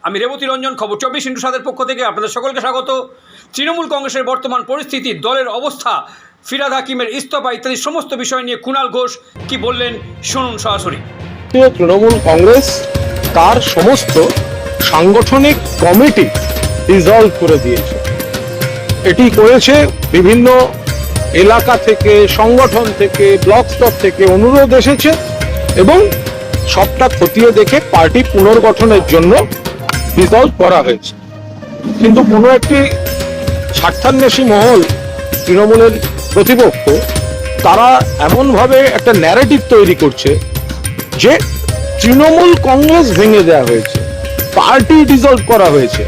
আমি রেবতী রঞ্জন, খবর 24x7 পক্ষ থেকে আপনাদের সকলকে স্বাগত। তৃণমূল কংগ্রেসের বর্তমান পরিস্থিতি, দলের অবস্থা, ফিরহাদ হাকিমের ইস্তফা ইত্যাদি সমস্ত বিষয় নিয়ে কুণাল ঘোষ কি বললেন শুনুন সরাসরি। তৃণমূল কংগ্রেস তার সমস্ত সাংগঠনিক কমিটি ডিসলভ করে দিয়েছে। এটি করেছে বিভিন্ন এলাকা থেকে, সংগঠন থেকে, ব্লক স্তর থেকে অনুরোধ এসেছে এবং সবটা খতিয়ে দেখে পার্টি পুনর্গঠনের জন্য ডিসলভ করা হয়েছে। কিন্তু কোনো একটি স্বার্থান্বেষী মহল, তৃণমূলের প্রতিপক্ষ, তারা এমনভাবে একটা ন্যারেটিভ তৈরি করছে যে তৃণমূল কংগ্রেস ভেঙে দেওয়া হয়েছে, পার্টি ডিসলভ করা হয়েছে।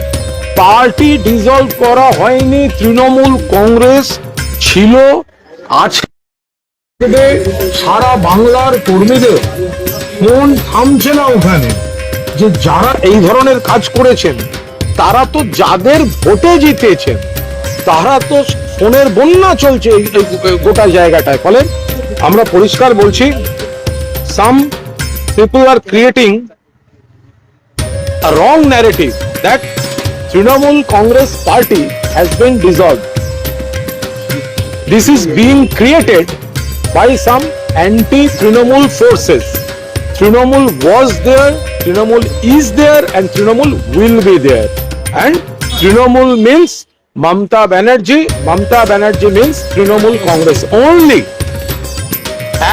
পার্টি ডিসলভ করা হয়নি। তৃণমূল কংগ্রেস ছিল। আজকে সারা বাংলার কর্মীদের ফোন থামছে না ওখানে, যে যারা এই ধরনের কাজ করেছেন তারা তো যাদের ভোটে জিতেছেন, তারা তো ফোনের বন্যা চলছে এই গোটা জায়গাটায়। ফলে আমরা পরিষ্কার বলছি, some people are creating a wrong narrative that Trinamool Congress party has been dissolved. This is being created by some anti-Trinamool forces. Trinamool was there, Trinamool is there, and Trinamool will be there. And Trinamool means Mamata Banerjee. Mamata Banerjee means Trinamool Congress only,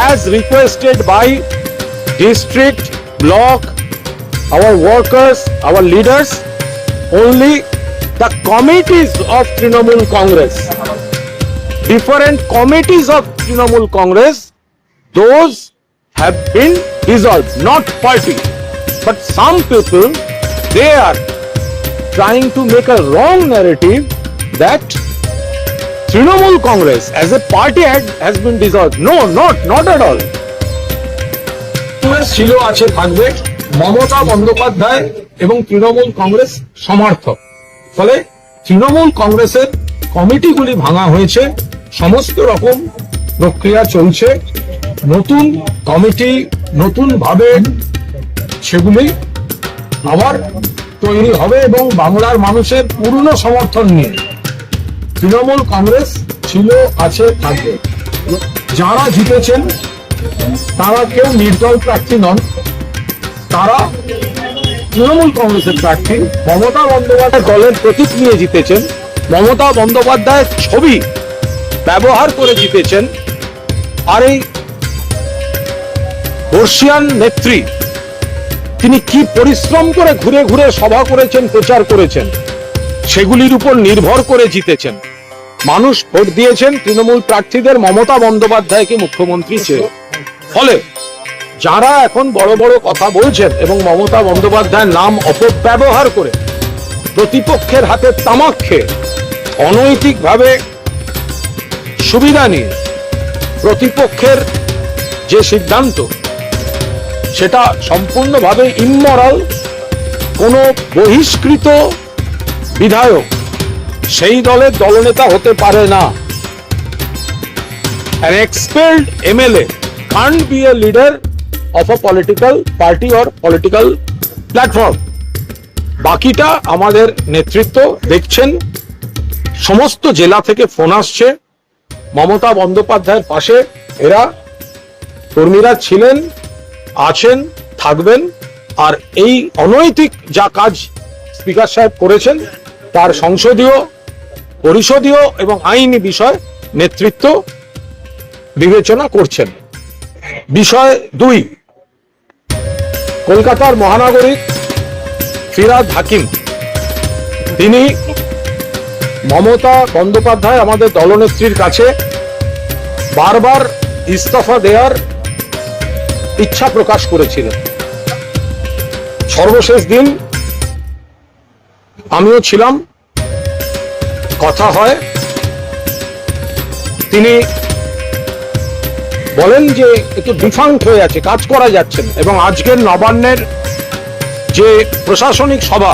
as requested by district, block, our workers, our leaders. Only the committees of Trinamool Congress, different committees of Trinamool Congress, those have been dissolved, not party. But some people, they are trying to make a wrong narrative that Trinamool Congress as a party has been dissolved. No, not at all. ছিল, আছে, থাকবে মমতা বন্দ্যোপাধ্যায় এবং তৃণমূল কংগ্রেস সমর্থক। ফলে তৃণমূল কংগ্রেসের কমিটিগুলি ভাঙা হয়েছে, সমস্ত রকম প্রক্রিয়া চলছে। নতুন কমিটি নতুন ভাবে সেগুলি আবার তৈরি হবে এবং বাংলার মানুষের পূর্ণ সমর্থন নিয়ে তৃণমূল কংগ্রেস ছিল, আছে, থাকবে। যারা জিতেছেন তারা কেউ নির্দল প্রার্থী নন, তারা তৃণমূল কংগ্রেসের প্রার্থী। মমতা বন্দ্যোপাধ্যায় দলের প্রতীক নিয়ে জিতেছেন, মমতা বন্দ্যোপাধ্যায়ের ছবি ব্যবহার করে জিতেছেন। আর এই বর্ষিয়ান নেত্রী, তিনি কি পরিশ্রম করে ঘুরে ঘুরে সভা করেছেন, প্রচার করেছেন, সেগুলির উপর নির্ভর করে জিতেছেন। মানুষ ভোট দিয়েছেন তৃণমূল প্রার্থীদের মমতা বন্দ্যোপাধ্যায়কে মুখ্যমন্ত্রী চেয়ে। ফলে যারা এখন বড় বড় কথা বলছেন এবং মমতা বন্দ্যোপাধ্যায়ের নাম অপব্যবহার করে প্রতিপক্ষের হাতে তামাক খেয়ে অনৈতিকভাবে সুবিধা নিয়ে প্রতিপক্ষের যে সিদ্ধান্ত, সেটা সম্পূর্ণভাবে ইমমরাল। কোনো বহিষ্কৃত বিধায়ক সেই দলের দলনেতা হতে পারে না। An expelled MLA can't be a leader of a political party or political platform. বাকিটা আমাদের নেতৃত্ব দেখছেন। সমস্ত জেলা থেকে ফোন আসছে মমতা বন্দ্যোপাধ্যায়ের পাশে এরা কর্মীরা ছিলেন, আছেন, থাকবেন। আর এই অনৈতিক যা কাজ স্পিকার সাহেব করেছেন তার সংসদীয়, পরিষদীয় এবং আইনি বিষয় নেতৃত্ব বিবেচনা করছেন। বিষয় 2, কলকাতার মহানগরীর ফিরহাদ হাকিম, তিনি মমতা বন্দ্যোপাধ্যায় আমাদের দলনেত্রীর কাছে বারবার ইস্তফা দেওয়ার ইচ্ছা প্রকাশ করেছিলেন। সর্বশেষ দিন আমিও ছিলাম, কথা হয়। তিনি বলেন যে একটু ডিফাঙ্ক্ট হয়ে আছে, কাজ করা যাচ্ছে না। এবং আজকের নবান্নের যে প্রশাসনিক সভা,